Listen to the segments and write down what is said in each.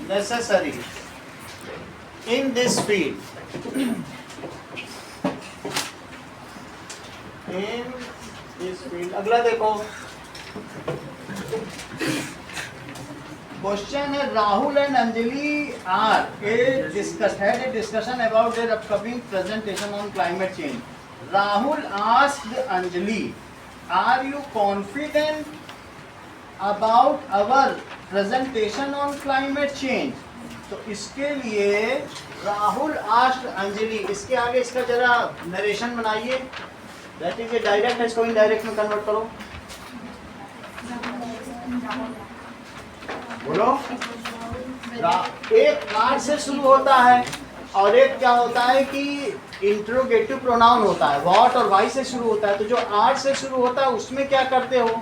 necessary in this field. In this field. अगला देखो, question है Rahul and Anjali had a discussion about their upcoming presentation on climate change. Rahul asked Anjali, are you confident about our presentation on climate change? तो इसके लिए Rahul asked Anjali, इसके आगे इसका जरा नरेशन बनाइए. दैट इज ए डायरेक्ट है, इसको इनडायरेक्ट में कन्वर्ट करो. बोलो. एक आर से शुरू होता है और एक क्या होता है कि इंट्रोगेटिव प्रोनाउन होता है, व्हाट और वाई से शुरू होता है. तो जो आर से शुरू होता है उसमें क्या करते हो,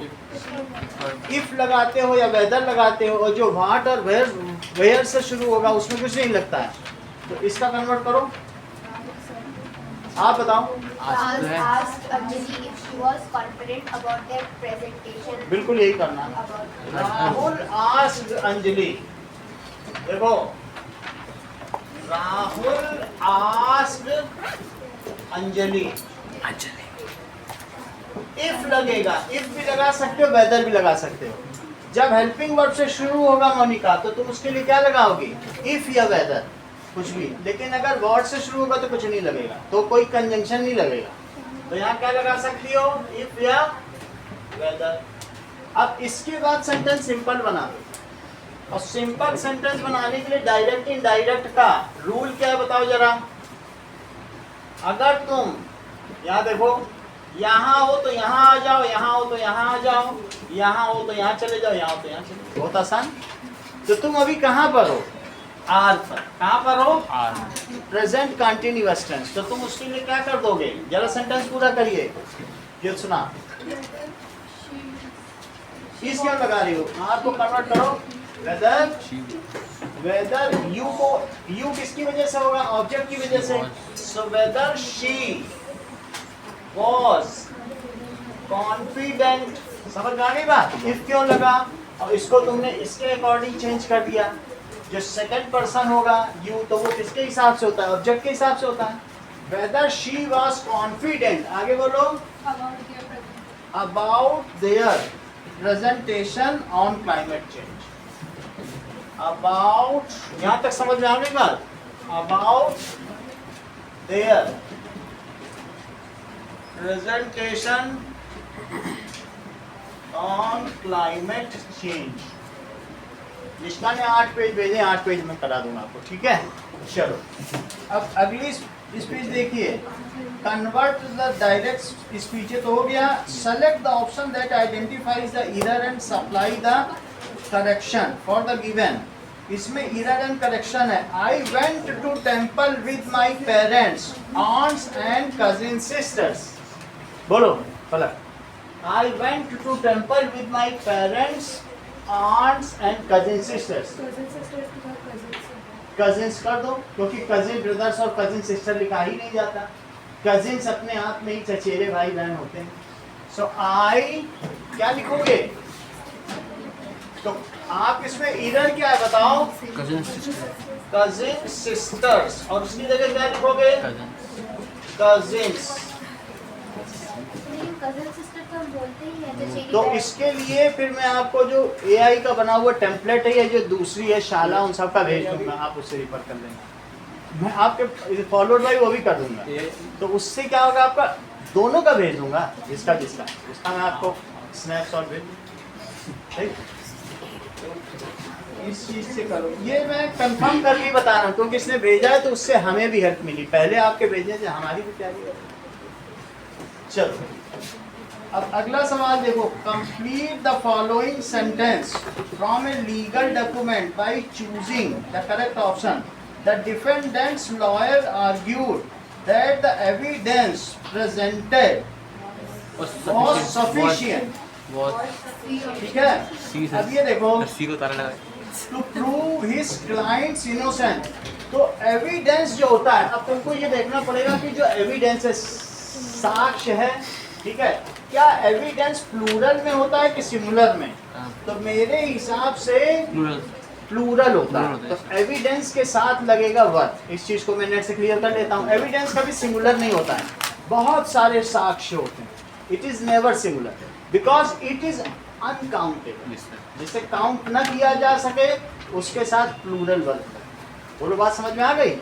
इफ लगाते हो या वेदर लगाते हो, और जो व्हाट और वेयर से शुरू होगा उसमें कुछ नहीं लगता है. तो इसका कन्वर्ट करो, आप बताओ. बिल्कुल यही करना. राहुल आस्क्ड अंजलि, देखो राहुल आस्क्ड अंजलि. इफ लगेगा, इफ भी लगा सकते हो, वेदर भी लगा सकते हो. जब हेल्पिंग वर्ब से शुरू होगा मोनिका तो तुम उसके लिए क्या लगाओगी, इफ या वेदर, कुछ भी. लेकिन अगर वर्ड से शुरू होगा तो कुछ नहीं लगेगा, तो कोई कंजंक्शन नहीं लगेगा. तो यहाँ क्या लगा सकती हो, इफ या वेदर. अब इसके बाद सेंटेंस सिंपल बना दो. और सिंपल सेंटेंस बनाने के लिए डायरेक्ट इनडायरेक्ट का रूल क्या है बताओ जरा. अगर तुम यहाँ देखो, यहाँ हो तो यहाँ आ जाओ, यहाँ हो तो यहाँ आ जाओ, यहाँ हो तो यहाँ चले जाओ, यहाँ हो तो यहाँ चले जाओ. बहुत आसान. तो तुम अभी कहाँ पर हो, आर पर. कहाँ पर हो, आर. Present continuous tense. तो तुम उसके लिए क्या कर दोगे, जरा सेंटेंस पूरा करिए. ये सुना, इस क्या लगा रही हो, आर को कन्वर्ट करो वेदर. वेदर यू को, यू किसकी वजह से होगा, ऑब्जेक्ट की वजह से. So whether she was confident. समझ आ गई बात. इफ क्यों लगा, और इसको तुमने इसके अकॉर्डिंग चेंज कर दिया. जो सेकंड पर्सन होगा यू, तो वो किसके हिसाब से होता है, ऑब्जेक्ट के हिसाब से होता है. Whether she was confident. आगे बोलो, about their presentation on climate change. About, यहाँ तक समझ में आ गई बात. About their presentation on climate change. निष्ठा ने 8 पेज भेजे, 8 पेज में करा दूंगा आपको, ठीक है. चलो अब अगली स्पीच देखिए. कन्वर्ट द डायरेक्ट स्पीच तो हो गया. Select the option that identifies the error and supply the correction for the given. इसमें एरर एंड करेक्शन है. I went to temple with my parents, aunts and cousin sisters. बोलो Palak. I went to temple with my parents, aunts and cousin sisters. cousins कर दो, क्योंकि cousin brothers और cousin sister लिखा ही नहीं जाता. cousins अपने आप में ही चचेरे भाई बहन होते हैं. so I क्या लिखोगे, तो आप इसमें error क्या है बताओ, cousin sisters. और उसकी जगह क्या लिखोगे, cousins. तो इसके लिए फिर मैं आपको जो AI का बना हुआ टेम्पलेट है, या जो दूसरी है शाला, उन सब का भेज दूंगा. आप उससे रिफर कर लेना. मैं आपके फॉलोड बाई वो भी कर दूंगा. तो उससे क्या होगा, आपका दोनों का भेज दूंगा, जिसका उसका मैं आपको स्नैपशॉट भेज दूंगा. इस चीज से करो. ये मैं कंफर्म करके बता रहा हूँ, क्योंकि इसने भेजा है तो उससे हमें भी हेल्प मिली. पहले आपके भेजने से हमारी भी तैयारी है. चलो अब अगला सवाल देखो. Complete the following sentence from a legal document by choosing the correct option. The defendant's lawyer argued that the evidence presented was sufficient. ठीक है. अब ये देखो, to prove his client's innocent. तो एविडेंस जो होता है, अब तुमको ये देखना पड़ेगा कि जो एविडेंस है, साक्ष्य है, ठीक है, क्या एविडेंस प्लूरल में होता है कि सिंगुलर में. तो मेरे हिसाब से प्लूरल होता है, तो एविडेंस के साथ लगेगा वर्ब। इस चीज को मैं नेट से क्लियर कर लेता हूँ। एविडेंस कभी सिंगुलर नहीं होता है, बहुत सारे साक्ष्य होते हैं। It is never singular because it is uncountable. जिसे काउंट न किया जा सके उसके साथ प्लूरल वर्ब। बोलो बात समझ में आ गई?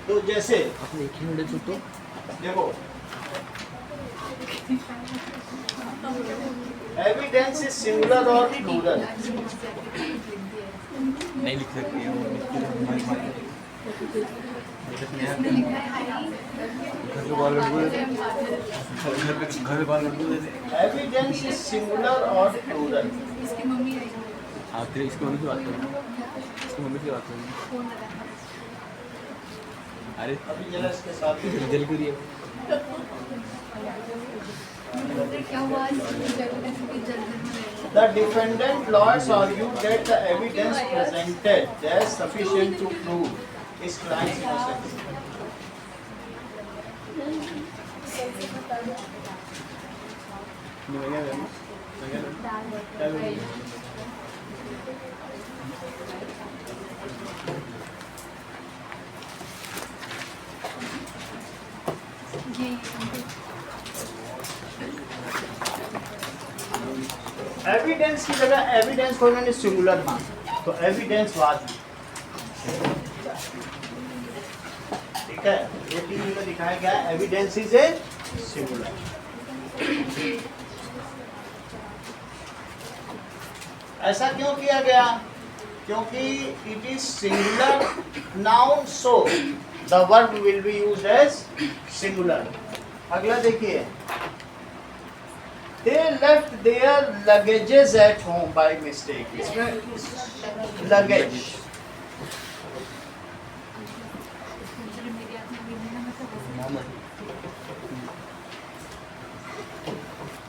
तो जैसे देखो एविडेंस इज सिंगुलर और प्लूरल। नहीं लिख सकती है एविडेंस इज सिंगुलर और प्लूरल। इसकी मम्मी आई। हाँ फिर इसकी मम्मी से बात करो, इसकी मम्मी से बात करो। अरे अभी जरा इसके साथ जल करिए। क्या हुआ? The defendant lawyers argue that the evidence presented is sufficient to prove his client's innocence. Evidence की जगह एविडेंस को मैंने सिंगुलर माना, तो एविडेंस वाज, ठीक है। ये टीवी में दिखाया गया एविडेंस इज ए सिंगुलर। ऐसा क्यों किया गया? क्योंकि it is singular noun, so the verb will be used as singular. अगला देखिए, they left their luggages at home by mistake। इसमें luggage,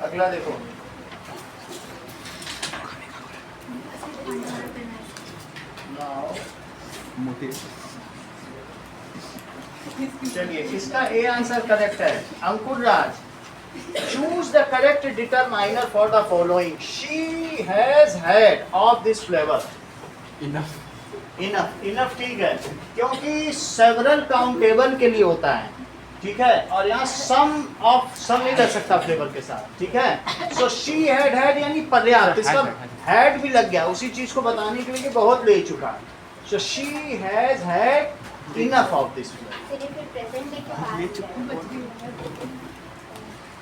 अगला देखो, चलिए इसका ए आंसर करेक्ट है। अंकुर राज, choose the correct determiner for the following: she has had of this flavor। Enough। enough ठीक है, क्योंकि several countable के लिए होता है, ठीक है। और यहाँ some नहीं लग सकता फ्लेवर के साथ, ठीक है। so she had यानी पर्याप्त, इसका had भी लग गया उसी चीज को बताने के लिए कि बहुत ले चुका। so she has had enough of this flavor।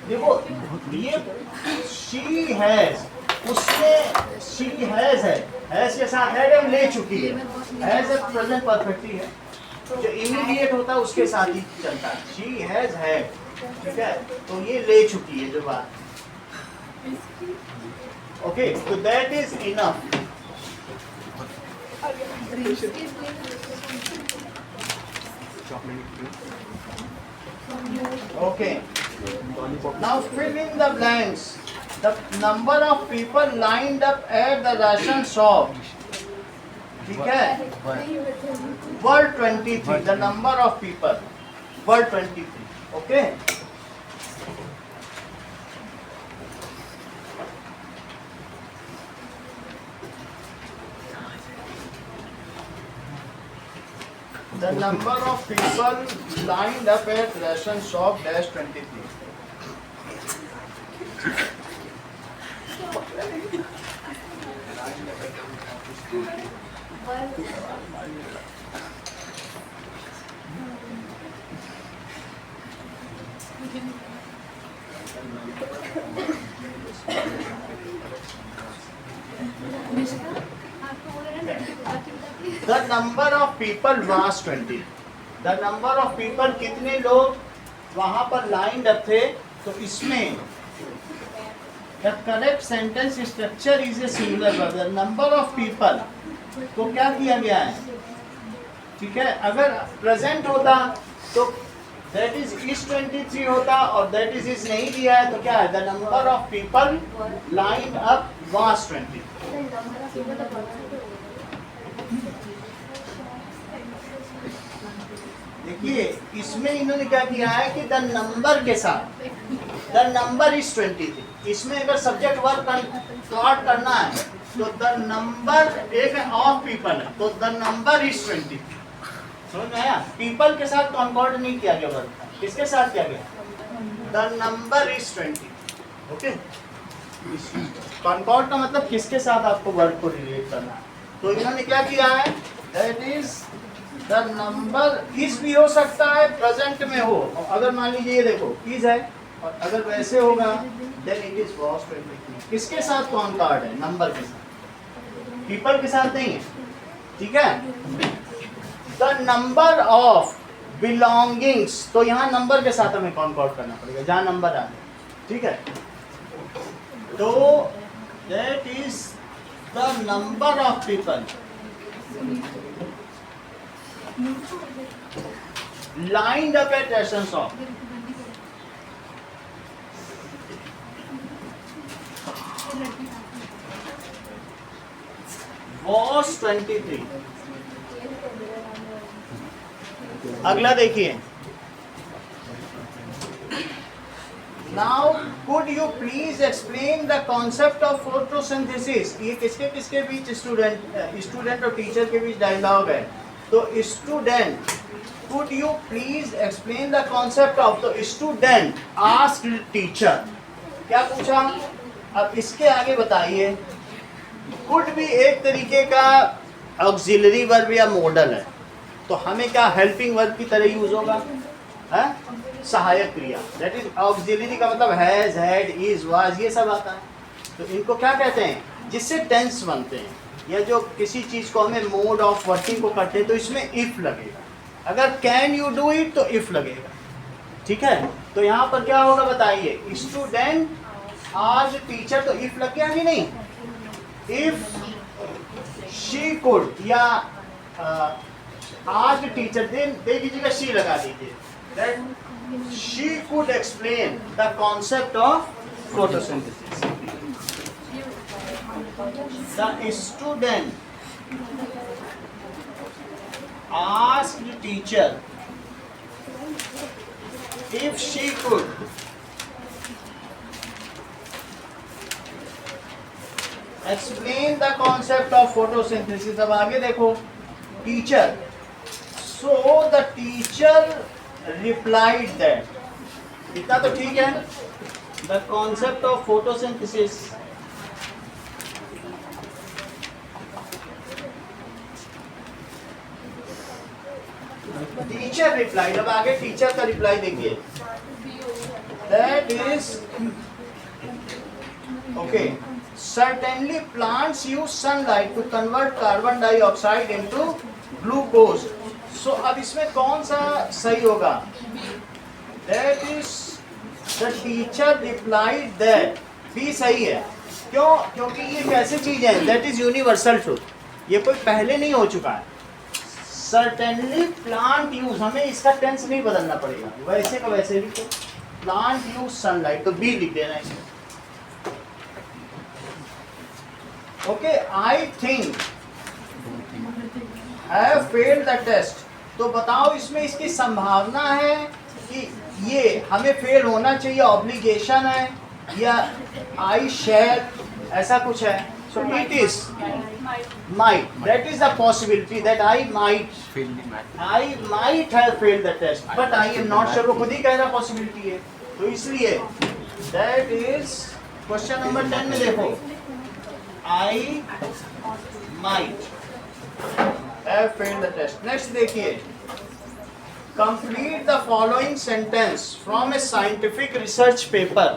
देखो ये she has, उसने she has है, has के साथ had हम ले चुकी है, has एक प्रेजेंट परफेक्ट ही है, जो इमीडिएट होता है उसके साथ ही चलता है। she has had, ठीक है, तो ये ले चुकी है जो बात, ओके, तो that is enough। okay, now fill in the blanks। the number of people lined up at the ration shop, ठीक है, were 23। the number of people were 23, okay। the number of people lined up at ration shop dash 23। The number of people was 20। The number of people कितने लोग वहां पर lined up थे, तो इसमें the correct sentence structure is a singular verb। The number of people को क्या किया गया है, ठीक है। अगर प्रेजेंट होता तो that is 23 होता, और that is नहीं दिया है तो क्या है, the number of people lined up was 20। देखिए इसमें इन्होंने क्या किया है कि द नंबर के साथ, द नंबर इज 23। इसमें अगर सब्जेक्ट वर्ब शॉर्ट करना है तो द नंबर एक है ऑफ पीपल है, तो द नंबर इज 20। समझ में आया? पीपल के साथ कॉन्कॉर्ड नहीं किया गया वर्ड, किसके साथ किया गया? The number is 20। Okay, concord का मतलब किसके साथ आपको वर्ड को रिलेट करना है। तो इन्होंने क्या किया है, that is the number is भी हो सकता है, प्रेजेंट में हो, और अगर मान लीजिए ये देखो इज है और अगर वैसे होगा देन इट इज वॉज 20। किसके साथ कॉन्कॉर्ड है? नंबर के साथ, पीपल के साथ नहीं है। ठीक है, द नंबर ऑफ बिलोंगिंग्स, तो यहाँ नंबर के साथ हमें कॉन्कॉर्ड करना पड़ेगा जहाँ नंबर आ जाए। ठीक है, तो that is the number of people lined up at essence of was 23। अगला देखिए, now could you please explain the concept of photosynthesis. ये किसके किसके बीच, स्टूडेंट और टीचर के बीच डायलॉग है। तो student could you please explain the concept of, तो स्टूडेंट आस्क्ड टीचर, क्या पूछा? अब इसके आगे बताइए, कुड भी एक तरीके का ऑक्सिलरी वर्ब या मॉडल है, तो हमें क्या हेल्पिंग वर्ब की तरह यूज होगा, है सहायक क्रिया। दैट इज ऑक्सिलरी का मतलब हैज, हैड, इज, वाज, ये सब आता है। तो इनको क्या कहते हैं? जिससे टेंस बनते हैं, या जो किसी चीज को हमें मोड ऑफ वर्किंग को करते हैं तो इसमें इफ लगेगा। अगर कैन यू डू इट तो इफ लगेगा। ठीक है, तो यहाँ पर क्या होगा बताइए, स्टूडेंट आज टीचर, तो इफ लग गया कि नहीं? इफ शी कुड, या आज टीचर दे दीजिएगा, शी लगा दीजिए, that she could explain the concept of photosynthesis. The student asked teacher if she could explain the concept of photosynthesis। अब आगे देखो, teacher, so the teacher replied that, इतना तो ठीक है, the concept of photosynthesis teacher reply. अब आगे teacher का रिप्लाई देखिए, that is okay, certainly plants use sunlight to convert carbon dioxide into glucose. So अब इसमें कौन सा सही होगा? That is the teacher replied that, B सही है। क्यों? क्योंकि ये कैसी चीज है, दैट इज यूनिवर्सल ट्रूथ, ये कोई पहले नहीं हो चुका है। सर्टेनली प्लांट यूज, हमें इसका टेंस नहीं बदलना पड़ेगा, वैसे का वैसे लिखो, प्लांट यूज सनलाइट, तो बी लिख देना इसमें। Okay, I think have failed the test, तो बताओ इसमें इसकी संभावना है कि ये हमें फेल होना चाहिए, ऑब्लिगेशन है, या आई शैल, ऐसा कुछ है। So it is might, that is the possibility that I might have failed the test but I am not sure। वो खुद ही कह रहा possibility है, तो इसलिए that is question number 10 में देखो, I might have failed the test। next देखिए, complete the following sentence from a scientific research paper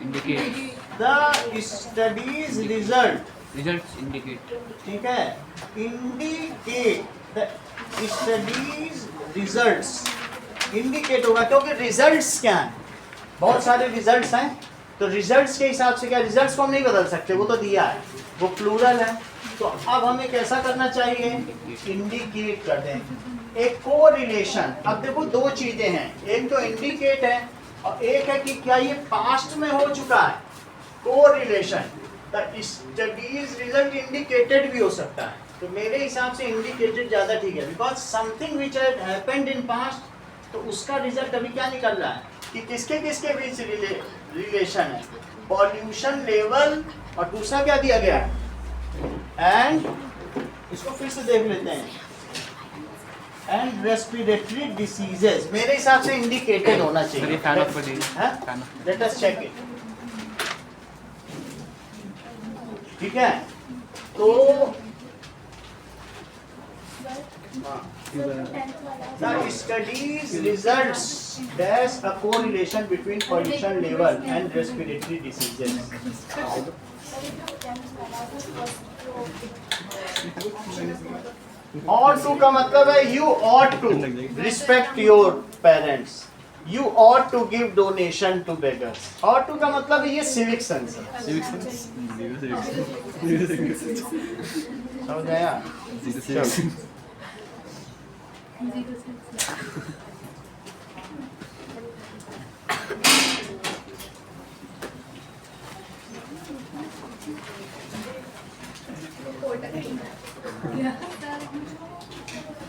indicate the studies results indicate। ठीक है, indicate the studies results, indicate होगा क्योंकि results क्या है, बहुत सारे results हैं, तो results के हिसाब से क्या, results को हम नहीं बदल सकते, वो तो दिया है, वो प्लूरल है। तो अब हमें कैसा करना चाहिए, indicate कर दें। एक कोरिलेशन, अब देखो दो चीजें हैं, एक तो indicate है और एक है कि क्या ये पास्ट में हो चुका है। Correlation, the studies result indicated भी हो सकता है, तो मेरे हिसाब से इंडिकेटेड ज्यादा ठीक है, because something which had happened in past, तो उसका रिजल्ट अभी क्या निकल रहा है कि किसके किसके बीच रिलेशन है, पॉल्यूशन लेवल, और दूसरा क्या दिया गया, एंड इसको फिर से देख लेते हैं, एंड रेस्पिरेटरी डिसीजेस। मेरे हिसाब से इंडिकेटेड होना सर ये चाहिए। फैन ऑफ कर दीजिए। Fan off. Let us check it. ठीक है, तो the studies results there's a correlation between pollution level and respiratory diseases. ought to का मतलब है you ought to respect your parents, you ought to give donation to beggars. ought to का मतलब है ये civic sense है। Civic sense, zero civic sense, समझ आया? Zero civic sense.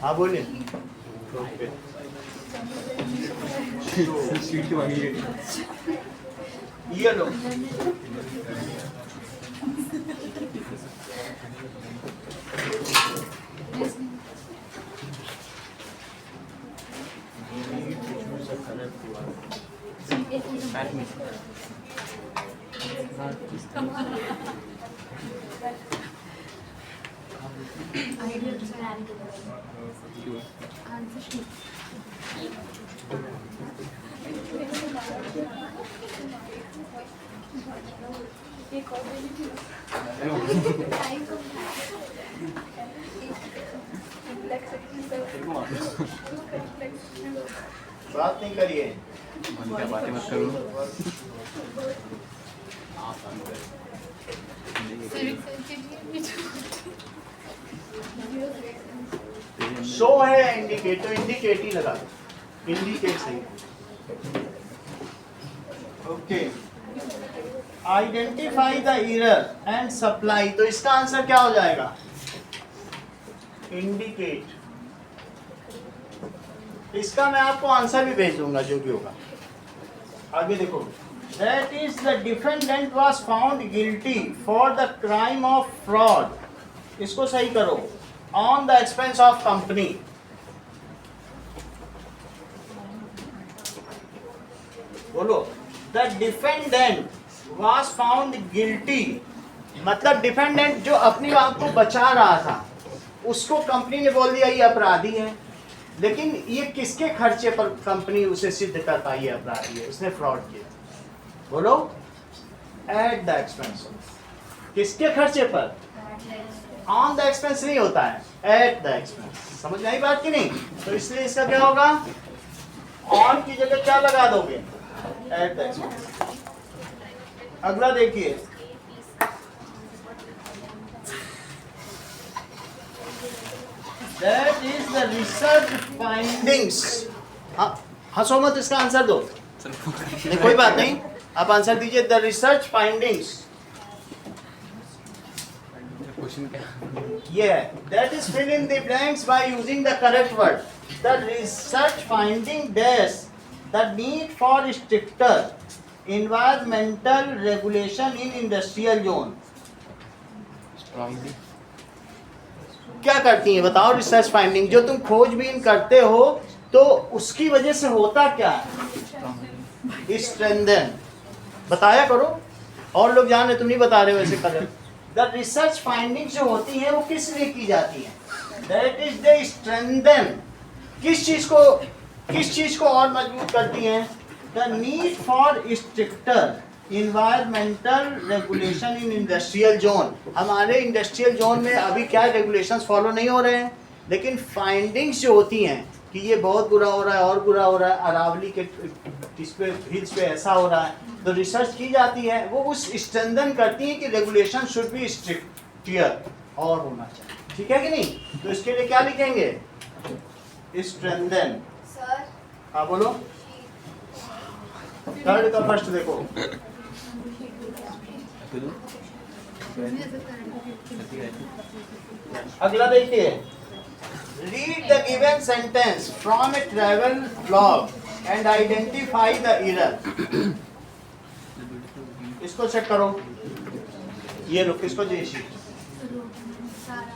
हाँ बोलिए। स्वीट मांगिए। ये लो। बात नहीं करिए। मन क्या बातें मत करो। शो है इंडिकेट, तो इंडिकेट ही लगा दो, इंडिकेट सही। Okay, identify the error and supply, तो इसका आंसर क्या हो जाएगा, इंडिकेट। इसका मैं आपको आंसर भी भेज दूंगा जो भी होगा। आगे देखो, that is the defendant was found guilty for the crime of fraud, इसको सही करो, on the expense of company. बोलो, the defendant was found guilty, मतलब डिफेंडेंट जो अपनी बात को बचा रहा था उसको कंपनी ने बोल दिया ये अपराधी है, लेकिन ये किसके खर्चे पर कंपनी उसे सिद्ध कर पाई है अपराधी है, उसने फ्रॉड किया। बोलो, एट द एक्सपेंस, किसके खर्चे पर, ऑन द एक्सपेंस नहीं होता है, एट द एक्सपेंस। समझ में आई बात कि नहीं? तो इसलिए इसका क्या होगा, ऑन की जगह क्या लगा दोगे, एट द एक्सपेंस। अगला देखिए, That is the research findings. हाँ, हंसो मत, इसका आंसर दो। नहीं कोई बात नहीं, आप आंसर दीजिए। द रिसर्च फाइंडिंग्स, क्वेश्चन क्या? ये that is fill in the blanks by using the correct word. The research finding dash the need for stricter environmental regulation in industrial zone. Strongly क्या करती है बताओ? रिसर्च फाइंडिंग, जो तुम खोजबीन करते हो तो उसकी वजह से होता क्या है, स्ट्रेंथन। बताया करो, और लोग जाने, तुम नहीं बता रहे हो ऐसे कर। द रिसर्च फाइंडिंग जो होती है वो किस लिए की जाती है, दैट इज द स्ट्रेंथन। किस चीज को और मजबूत करती हैं, the need for stricter environmental regulation in industrial zone. हमारे इंडस्ट्रियल जोन में अभी क्या रेगुलेशंस फॉलो नहीं हो रहे हैं, लेकिन फाइंडिंग्स जो होती हैं कि ये बहुत बुरा हो रहा है और बुरा हो रहा है, अरावली के इस पे हिल्स पे ऐसा हो रहा है, तो रिसर्च की जाती है, वो उस स्ट्रेंथन करती है कि रेगुलेशन शुड बी स्ट्रिक्टर और होना चाहिए। ठीक है कि नहीं? तो इसके लिए क्या लिखेंगे, स्ट्रेंथन। सर हाँ बोलो, थर्ड का फर्स्ट देखो। अगला देखिए, read the given sentence from A travel blog and identify the error. इसको चेक करो, ये लो, किसको जयश्री? सारा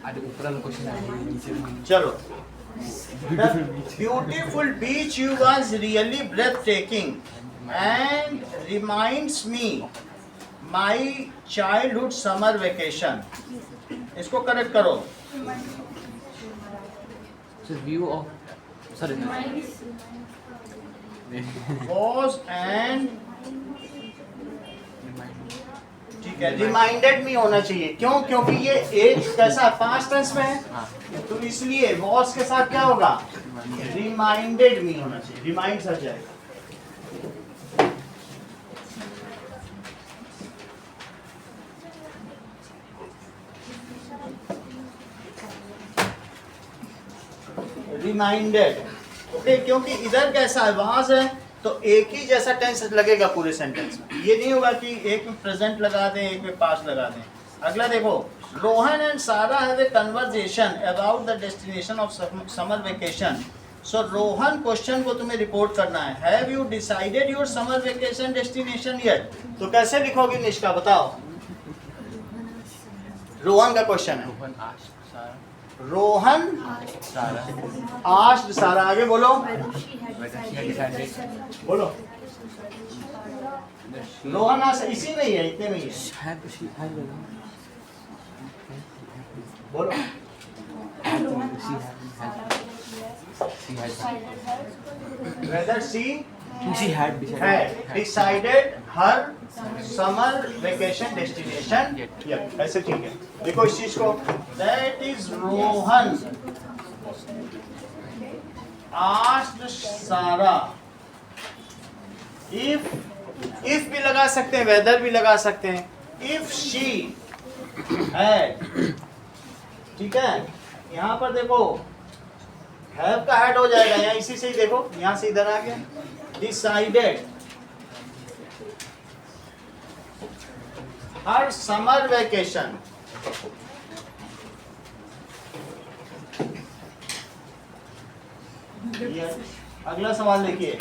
आगे ऊपर वाला क्वेश्चन है, नीचे नहीं। चलो, beautiful beach you was really breathtaking and reminds me my childhood summer vacation. इसको करेक्ट करो। So view of, sorry, was and ठीक है, रिमाइंडेड मी होना चाहिए। क्यों? क्योंकि ये एक कैसा पास्ट टेंस में है, हाँ, तो इसलिए was के साथ क्या होगा? रिमाइंडेड मी होना चाहिए, रिमाइंड सर जाएगा। रिमाइंडेड, ओके, क्योंकि इधर कैसा है, वाज है, तो एक ही जैसा टेंस लगेगा पूरे सेंटेंस में। ये नहीं होगा कि एक में प्रेजेंट लगा दें, एक में पास्ट लगा दें। अगला देखो, रोहन एंड सारा have a conversation about the destination of summer vacation. So Rohan question को तुम्हें रिपोर्ट करना है, have you decided your summer vacation destination yet? तो कैसे लिखोगे निष्का, बताओ? रोहन का क्वेश्चन है, रोहन आश सारा, रोहन सारा आस्क्ड सारा, आगे बोलो, बोलो। रोहन आस्क्ड, इसी में ही है, इतने में ही है, शायद she had बोलो। Whether she had decided her summer vacation destination yet. ऐसे ठीक है, देखो इस चीज को, that is Rohan asked Sarah if भी लगा सकते हैं, whether भी लगा सकते हैं, if she had, ठीक है, यहाँ पर देखो हैव का हेड हो जाएगा, यहाँ इसी से ही देखो, यहाँ से इधर आ गया, डिसाइडेड हर समर वेकेशन। अगला सवाल देखिए,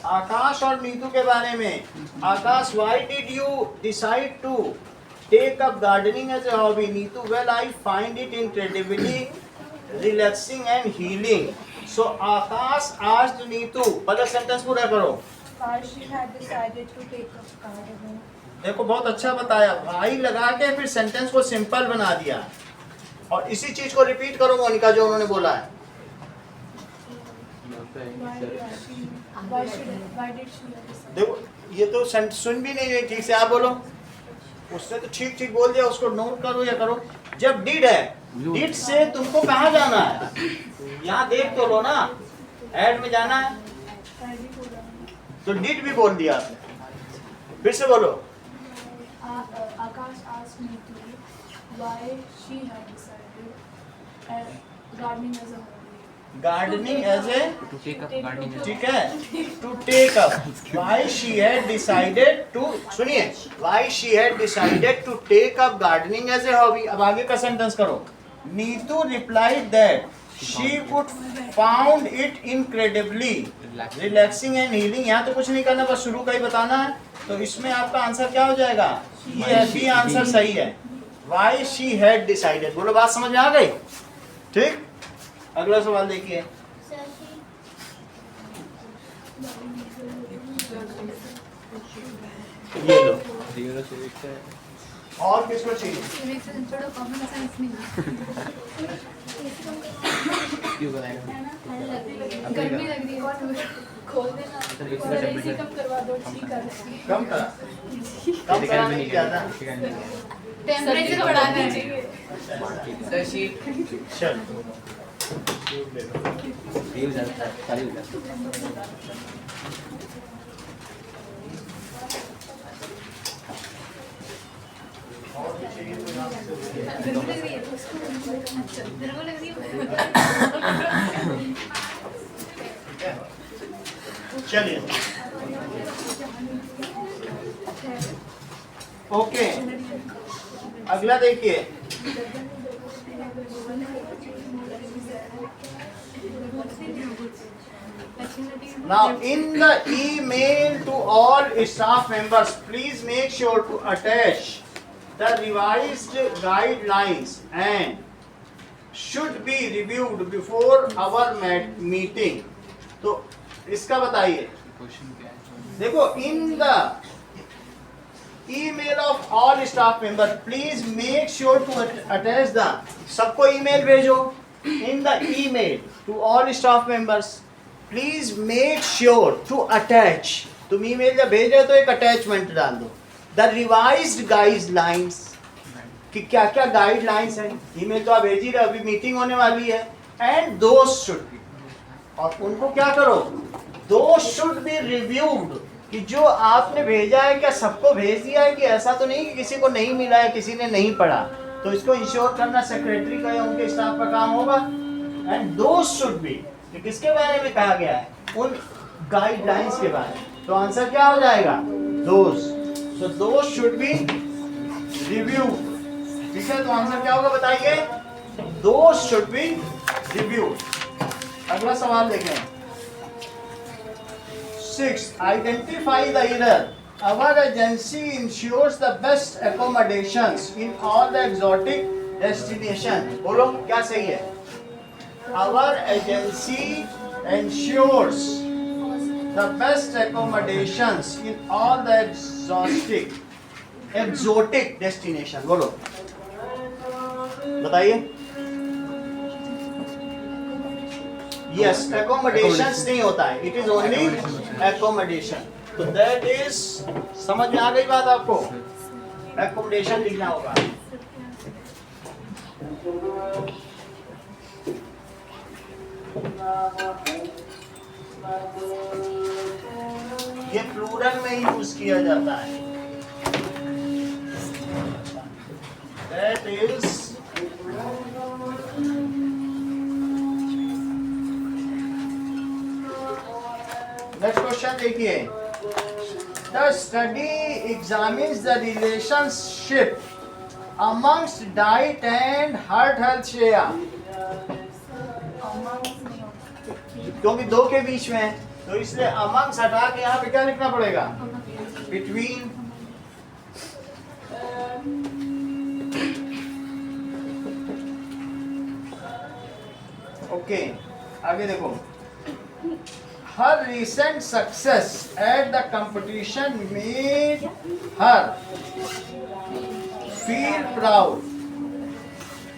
आकाश और नीतू के बारे में। Akash, why did you decide to take up gardening as a hobby? Neetu, well I find it incredibly relaxing and healing. So Akash asked Neetu, पहले सेंटेंस पूरा करो। She had decided to take up gardening. देखो बहुत अच्छा बताया, भाई लगा के फिर सेंटेंस को सिंपल बना दिया, और इसी चीज को रिपीट करो मोनिका जो उन्होंने बोला है। Why did she decide? देखो ये तो सुन भी नहीं रही ठीक से, आप बोलो। उसने तो ठीक ठीक बोल दिया, उसको नोट करो या करो। जब डिड है, डिड से तुमको कहाँ जाना है? यहाँ देख तो लो ना, ऐड में जाना है, तो डिड भी बोल दिया आपने। फिर से बोलो। Akash asked me to why she had decided gardening as a hobby. Gardening as a, to take up gardening. ठीक है, to take up, why she had decided to, सुनिए, why she had decided to take up gardening as a hobby. अब आगे का sentence करो। Neetu replied that she would found it incredibly relaxing and healing. यहाँ तो कुछ नहीं करना, बस शुरू का ही बताना है। तो इसमें आपका आंसर क्या हो जाएगा? ये भी आंसर सही है, व्हाई शी हैड डिसाइडेड। बोलो, बात समझ में आ गई? ठीक, अगला सवाल देखिए। ये लो, Zero से एक है। और किसको चाहिए? थोड़ा कॉमन सेंस में क्यों बनाएगा? गर्मी लग रही है, खोल देना और एसी कम करवा दो, ठीक है। कम करा, कम करा नहीं ज्यादा। टेम्परेचर बढ़ाना है। चल, ये हो जाता है, सारी हो जाता है। गर्मी लग रही है, अच्छा गर्मी लग रही है। चलिए, ओके, अगला देखिए। Now, in the email to all staff members, please make sure to attach the revised guidelines and should be reviewed before our meeting. तो इसका बताइए. क्वेश्चन क्या है? देखो, in the email of all staff members, please make sure to attach the. सबको email भेजो. In the email to all staff members, please make sure to attach. तुम email जब भेज रहे हो तो एक अटैचमेंट डाल दो. द रिवाइज्ड गाइडलाइंस, कि क्या क्या गाइडलाइंस हैं. ईमेल तो आप भेज ही रहे हो, अभी मीटिंग होने वाली है. एंड दोस शुड बी, और उनको क्या करो, दोस शुड बी रिव्यूड, कि जो आपने भेजा है क्या सबको भेज दिया है, कि ऐसा तो नहीं कि किसी को नहीं मिला है, किसी ने नहीं पढ़ा. तो इसको इंश्योर करना सेक्रेटरी का या उनके स्टाफ का काम होगा. एंड दोस शुड बी, किसके बारे में कहा गया है, उन गाइडलाइंस के बारे में. तो आंसर क्या हो जाएगा, दोस. सो दोस शुड बी रिव्यू. ठीक है, तो आंसर क्या होगा बताइए, दोस शुड बी रिव्यू. अगला सवाल देखें. 6. Identify the error. Our agency ensures the best accommodations in all the exotic destinations. बोलो क्या सही है. Our agency ensures the best accommodations in all the exotic destination. बोलो, बताइए. Yes, accommodations नहीं होता है, it is only accommodation. तो that is, समझ में आ गई बात आपको. accommodation लिखना होगा. ये प्लूरल में यूज किया जाता है. That is नेक्स्ट क्वेश्चन देखिए. The study examines the relationship amongst diet and heart health share. क्योंकि दो के बीच में है, तो इसलिए amongst हटा के यहाँ पे क्या लिखना पड़ेगा, between. ओके, आगे देखो. Her recent success at the competition made her feel proud.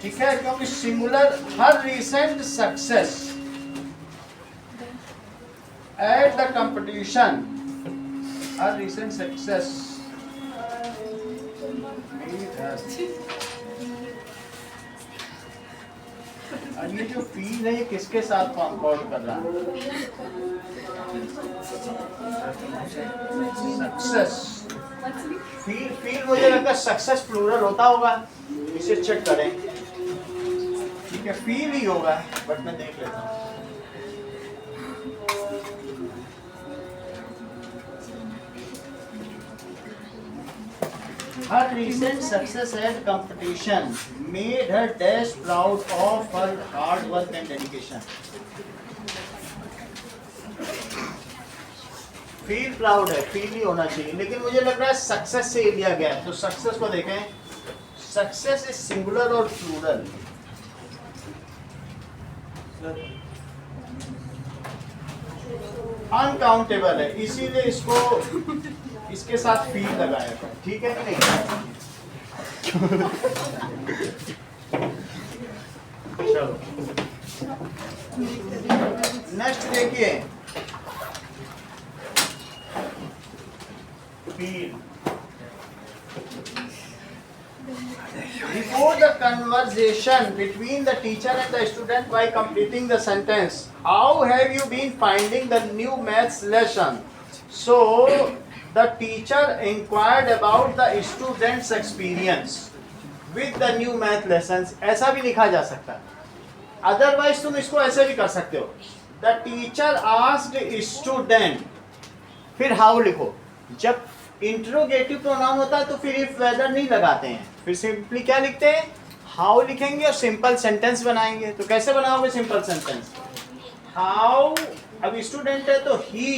ठीक है, क्योंकि singular. her recent success at the competition, her recent success made her. अब ये जो फील है ये किसके साथ कंपाउंड कर रहा है, सक्सेस. फील मुझे लगता है सक्सेस प्लूरल होता होगा, इसे चेक करें. ठीक है, फील ही होगा, बट मैं देख लेता हूँ. Her recent success at competition made her dash proud of her hard work and dedication. Feel proud है, feel ही होना चाहिए, लेकिन मुझे लग रहा है सक्सेस से लिया गया है. तो सक्सेस को देखें. सक्सेस इज सिंगुलर और प्लूरल. अनकाउंटेबल है, इसीलिए इसको इसके साथ फील लगाया. ठीक है कि नहीं. चलो नेक्स्ट देखिए. Feel. Report the conversation between the teacher and the student by completing the sentence. How have you been finding the new maths lesson? So the teacher inquired about the student's experience with the new math lessons. ऐसा भी लिखा जा सकता है. Otherwise तुम इसको ऐसे भी कर सकते हो. The teacher asked student, फिर how लिखो. जब इंट्रोगेटिव प्रोनाउन होता है तो फिर इफ वेदर नहीं लगाते हैं, फिर सिंपली क्या लिखते हैं, हाउ लिखेंगे और सिंपल सेंटेंस बनाएंगे. तो कैसे बनाओगे सिंपल सेंटेंस. हाउ अब स्टूडेंट है तो he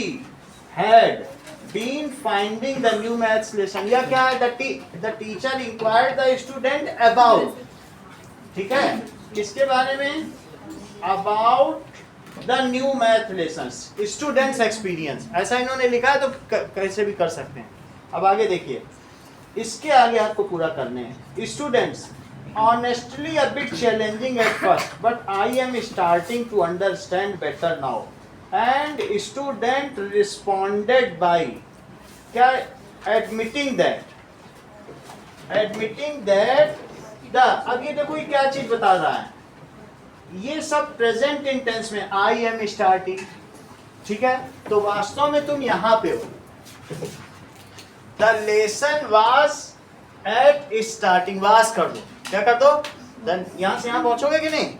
had been finding the new maths lesson, या क्या है, the teacher inquired the student about, ठीक है, किसके बारे में, about the new math lesson, student's experience, ऐसा इन्होंने लिखा है तो कैसे भी कर सकते हैं। अब आगे देखिए, इसके आगे आपको पूरा करने हैं। Students honestly a bit challenging at first, but I am starting to understand better now. And student responded by क्या, admitting that the, अब ये देखो ये क्या चीज बता रहा है, ये सब प्रेजेंट इंटेंस में I am starting, ठीक है, तो वास्तव में तुम यहाँ पे हो। The lesson was at starting, was कर दो, क्या कर दो, यहाँ से यहाँ पहुंचोगे कि नहीं।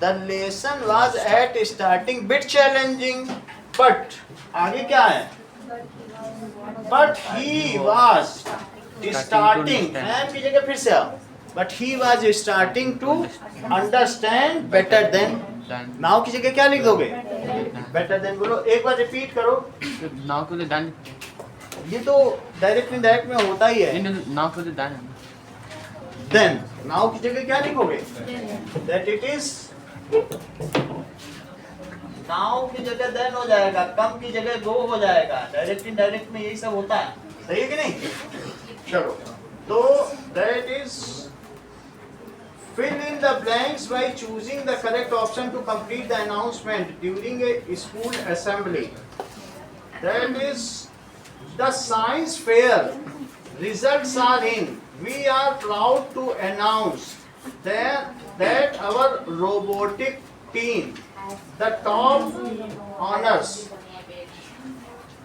The lesson was at starting bit challenging, but आगे क्या है, but he was starting, and की जगह फिर से आओ, but he was starting to understand better than, now की जगह क्या लिख दोगे, better than बोलो, एक बार रिपीट करो। नाउ को तो डन, ये तो डायरेक्ट इनडायरेक्ट में होता ही है। नाउ को तो डन, देन नाउ की जगह क्या लिखोगे, दैट इट इज, नाउ की जगह देन हो जाएगा, कम की जगह गो हो जाएगा, डायरेक्ट इनडायरेक्ट में यही सब होता है, सही है कि नहीं। चलो, तो that is, fill in the blanks by choosing the correct option to complete the announcement during a school assembly. That is, the science fair results are in. We are proud to announce that our robotic team, the top honors,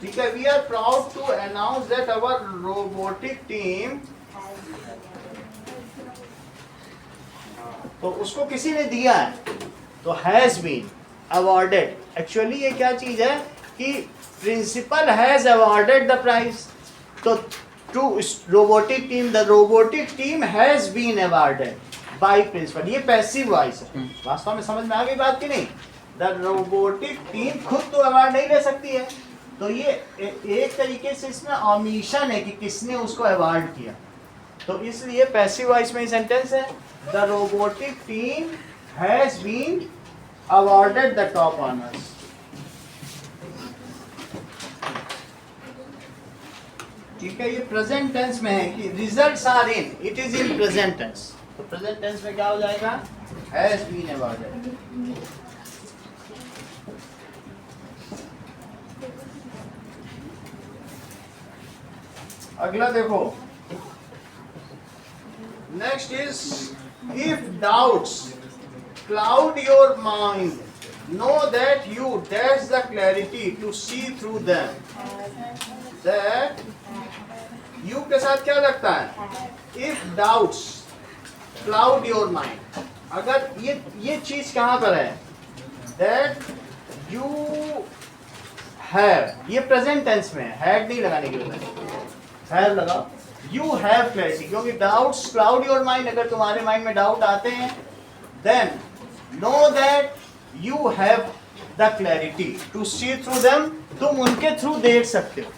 ठीक है, we are proud to announce that our robotic team, तो उसको किसी ने दिया है, तो has been awarded, actually ये क्या चीज है कि principal has awarded the prize, तो to robotic team, the robotic team has been awarded by principal, ये पैसिव वॉइस है। वास्तव में समझ में आ गई बात की नहीं, द रोबोटिक टीम खुद तो अवार्ड नहीं ले सकती है, तो ये एक तरीके से इसमें ऑमिशन है कि किसने उसको अवार्ड किया, तो इसलिए पैसिव वॉइस में सेंटेंस है, the robotic team has been awarded the top honours. ठीक है, ये प्रेजेंट टेंस में है कि results are in, it is in present tense, तो प्रेजेंट टेंस में क्या हो जाएगा, हैज बीन अवॉर्डेड। अगला देखो, next is, if doubts cloud your mind, know that you dash the clarity to see through them. That you के साथ क्या लगता है, if doubts cloud your mind, अगर ये चीज कहाँ पर है, that you have, ये प्रेजेंट टेंस में है, had नहीं लगाने की जरूरत है, have लगाओ, you have clarity, क्योंकि doubts cloud your mind, अगर तुम्हारे माइंड में डाउट आते हैं, then know that you have the clarity to see through them, तुम उनके थ्रू देख सकते हो।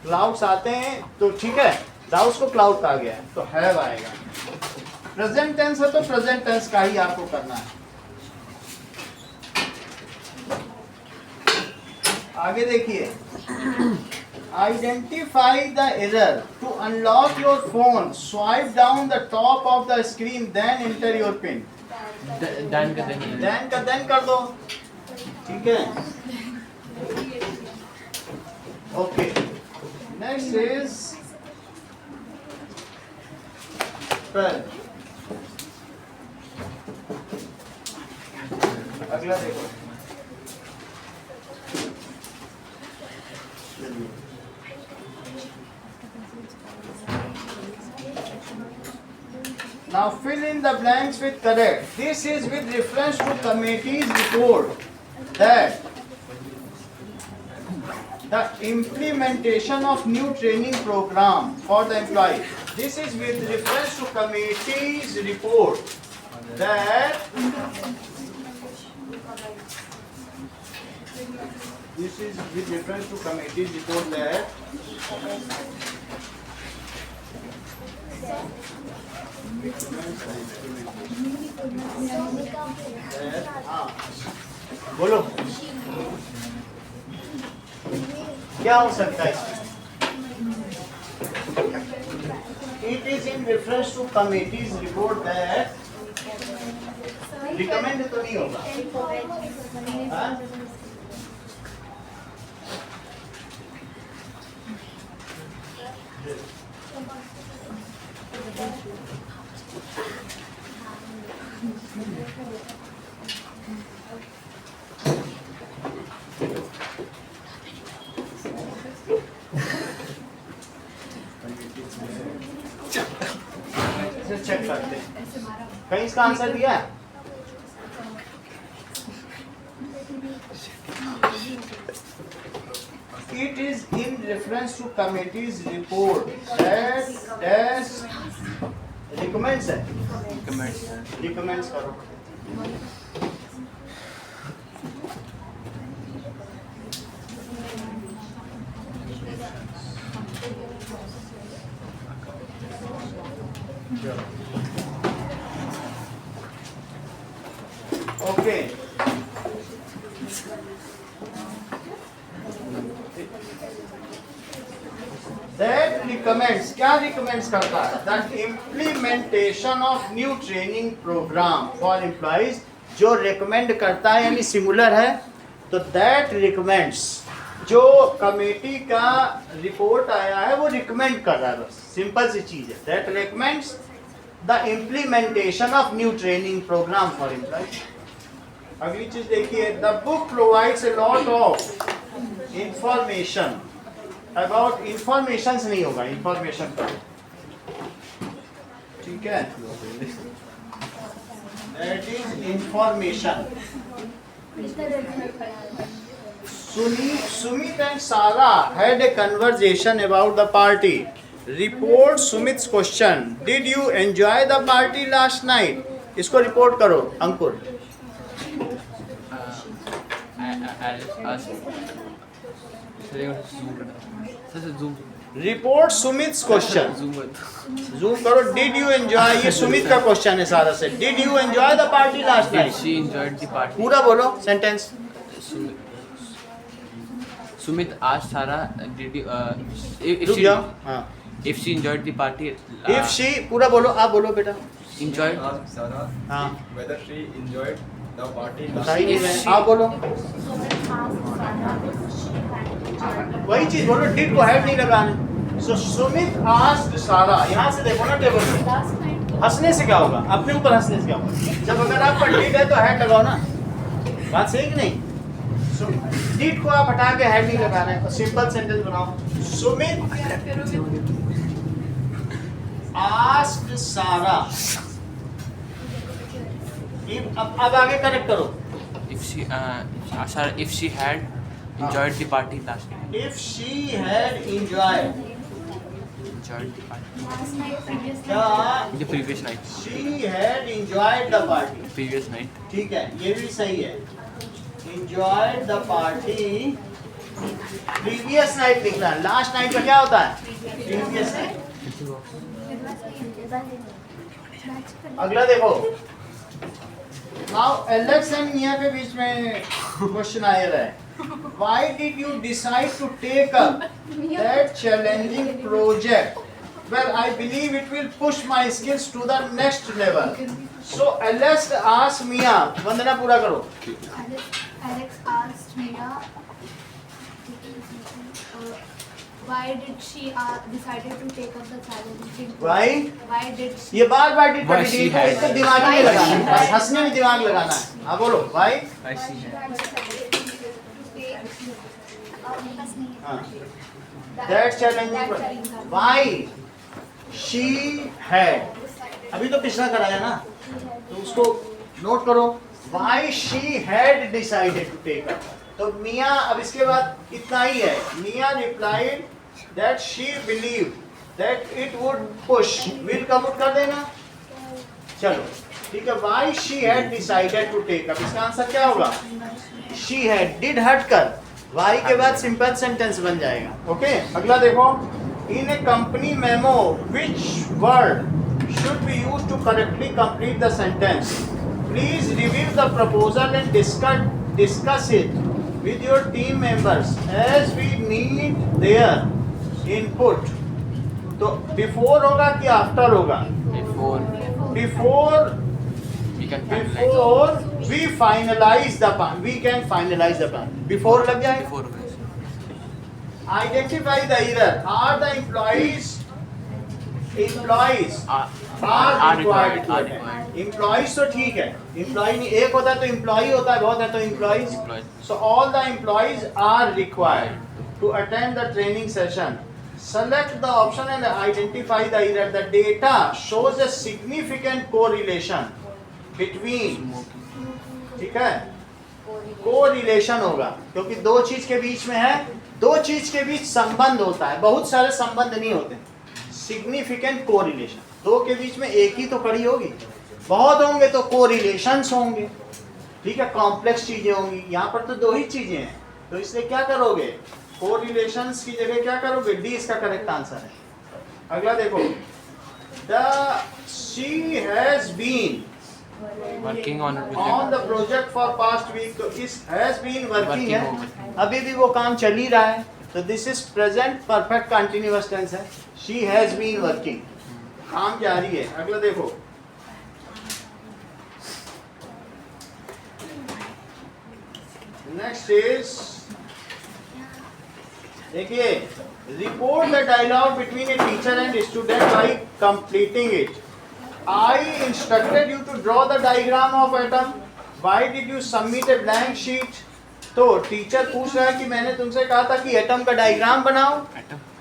क्लाउड्स आते हैं तो ठीक है, डाउट्स को क्लाउड कहा गया है तो हैव आएगा, प्रेजेंट टेंस है तो प्रेजेंट टेंस का ही आपको करना है। आगे देखिए, identify the error, to unlock your phone swipe down the top of the screen then enter your pin. Done का देन कर दो, ठीक है, ओके। नेक्स्ट इज अगला देखो, now fill in the blanks with correct. This is with reference to committee's report that the implementation of new training program for the employee. This is with reference to committee's report that This is with reference to committee's report that बोलो क्या हो सकता है इसमें? It is in reference to committee's report that recommend तो नहीं होगा, हाँ? चेक करते हैं कहीं इसका आंसर दिया है? It is in reference to committee's report that recommends है, recommends करो। Okay. That recommends, क्या recommends करता है? That implementation of new training program for employees, जो recommend करता है यानी सिमुलर है, तो that recommends, जो कमेटी का रिपोर्ट आया है वो रिकमेंड कर रहा है, बस सिंपल सी चीज है। That recommends the implementation of new training program for employees। अगली चीज देखिए, the book provides a lot of information about informations नहीं होगा, information का, ठीक है, that is information। Sumit and Sara had a conversation about the party. Report Sumit's question. Did you enjoy the party last night? इसको report करो अंकुर। Report Sumit question, zoom करो। Did you enjoy, ये सुमित का क्वेश्चन है सारा से। Did you enjoy the party last night? She enjoyed the party. पूरा बोलो सेंटेंस। सुमित आज सारा डिड रुक जाओ, हाँ। If she enjoyed the party, if she, पूरा बोलो, आप बोलो बेटा। एंजॉयड, Sarah हाँ whether she enjoyed the party सही नहीं है, आप बोलो वही चीज बोलो, डिड को हेड नहीं लगाना। सो सुमित आस्क्ड सारा, यहाँ से देखो ना टेबल में, हंसने से क्या होगा, अपने ऊपर हंसने से क्या होगा? जब अगर आपका डिड है तो हेड लगाओ ना, बात सही कि नहीं? सो डिड को आप हटा के हेड नहीं लगाना है, तो सिंपल सेंटेंस बनाओ। सुमित आस्क्ड सारा। अब आगे करेक्ट करो। if she had enjoyed the party last night. If she had enjoyed Enjoyed the party. Last night, previous क्या? night. The previous night. She had enjoyed the party। Previous night. ठीक है, ये भी सही है। Enjoyed the party previous night लिखना है। Last night का क्या होता है? Previous night। अगला देखो। Now Alex and Mia के बीच में क्वेश्चन आया है। Why did you decide to take up that challenging project? Well, I believe it will push my skills to the next level. So Alex asked Mia, वंदना पूरा करो। Alex asked Mia, why did she decided to take up the challenging project? Why? Why did she? ये बार बार did Why का she detail had- इसका दिमाग नहीं लगाना है, बस हंसने में दिमाग लगाना है। हाँ बोलो, why? I see हाँ। That challenging project. Why she had, अभी तो पिछला कराया ना, तो उसको नोट करो। Why she had decided to take up। तो मिया, अब इसके बाद इतना ही है। मिया replied that she believed that it would push। will का पुट कर देना। चलो ठीक है। Why she had decided to take up, इसका आंसर क्या होगा? She had, did हट कर वाई के बाद सिंपल सेंटेंस बन जाएगा। ओके, अगला देखो, in a company memo which word should be used to correctly complete the sentence, please review the proposal and discuss it with your team members as we need their input. तो before होगा कि after होगा? Before we finalize the plan, we can finalize the plan. Before लग जाएगा। Identify the error. Are the employees are required to attend? Employees तो ठीक है, employee नहीं, एक होता है तो employee होता है, बहुत है तो employees. So all the employees are required to attend the training session. Select the option and identify the error. The data shows a significant correlation between, ठीक है, कोरिलेशन होगा क्योंकि दो चीज के बीच में है, दो चीज के बीच संबंध होता है, बहुत सारे संबंध नहीं होते। सिग्निफिकेंट कोरिलेशन, दो के बीच में एक ही तो कड़ी होगी, बहुत होंगे तो कोरिलेशंस होंगे, ठीक है, कॉम्प्लेक्स चीजें होंगी। यहाँ पर तो दो ही चीजें हैं, तो इसलिए क्या करोगे, कोरिलेशंस की जगह क्या करोगे, डी इसका करेक्ट आंसर है। अगला देखो, she has been working on the project for past week, तो इस has been working है, अभी भी वो काम चल ही रहा है, तो this is present perfect continuous tense है, she has been working, काम जारी है। अगला देखो, नेक्स्ट इज, देखिए, report the dialogue between a teacher and student by completing it. I instructed you to draw the diagram of atom. Why did you submit a blank sheet? तो teacher पूछ रहा है कि मैंने तुमसे कहा था कि एटम का डायग्राम बनाओ,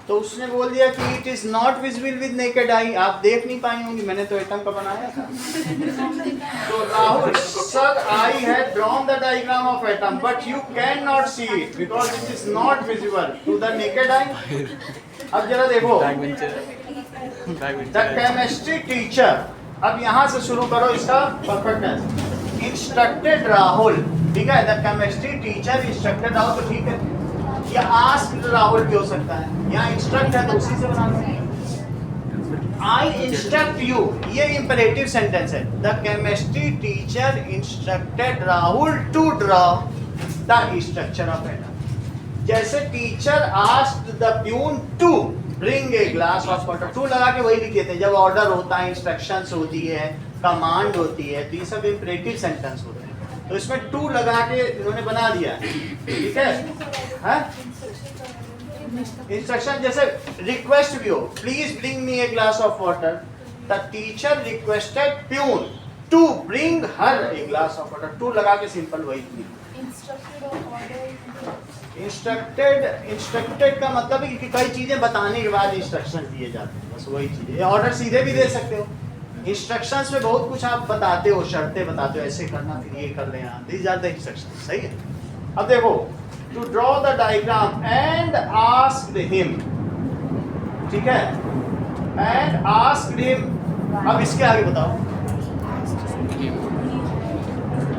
तो उसने बोल दिया कि it is not visible with naked eye, आप देख नहीं पाई होंगी, मैंने तो एटम का बनाया था। तो Rahul, sir, I had drawn the diagram of atom but you can not see it because it is not visible to the naked eye. अब जरा देखो, द केमिस्ट्री टीचर, अब यहाँ से शुरू करो इसका परफेक्टनेस। इंस्ट्रक्टेड राहुल, ठीक है, the chemistry teacher instructed Rahul, तो ठीक है, या आस्क्ड राहुल भी हो सकता है, या इंस्ट्रक्ट है तो उसी से बना दो। आई इंस्ट्रक्ट यू, ये इंपेरेटिव सेंटेंस है, the chemistry teacher instructed Rahul to draw the structure of atom. जैसे teacher asked the peon to bring a glass of water, to लगा के वही लिख देते हैं, जब ऑर्डर होता है, इंस्ट्रक्शंस होती है, कमांड होती है, तो ये सब इंपेरेटिव सेंटेंस होते हैं, तो इसमें टू लगा के इन्होंने बना दिया, ठीक है, हाँ? इंस्ट्रक्शन जैसे रिक्वेस्ट भी हो, please bring me a glass of water, the teacher requested peon to bring her a glass of water, to लगा के सिंपल वही लिखा। इंस्ट्रक्टेड का मतलब है कि कई चीजें बताने के बाद इंस्ट्रक्शन दिए जाते हैं, बस वही चीजें। ऑर्डर सीधे भी दे सकते हो, इंस्ट्रक्शंस में बहुत कुछ आप बताते हो, शर्तें बताते हो, ऐसे करना फिर ये कर लेना, दीज आर द इंस्ट्रक्शंस, सही है। अब देखो, to draw the diagram and asked him, ठीक है, एंड आस्क्ड हिम। अब इसके आगे बताओ,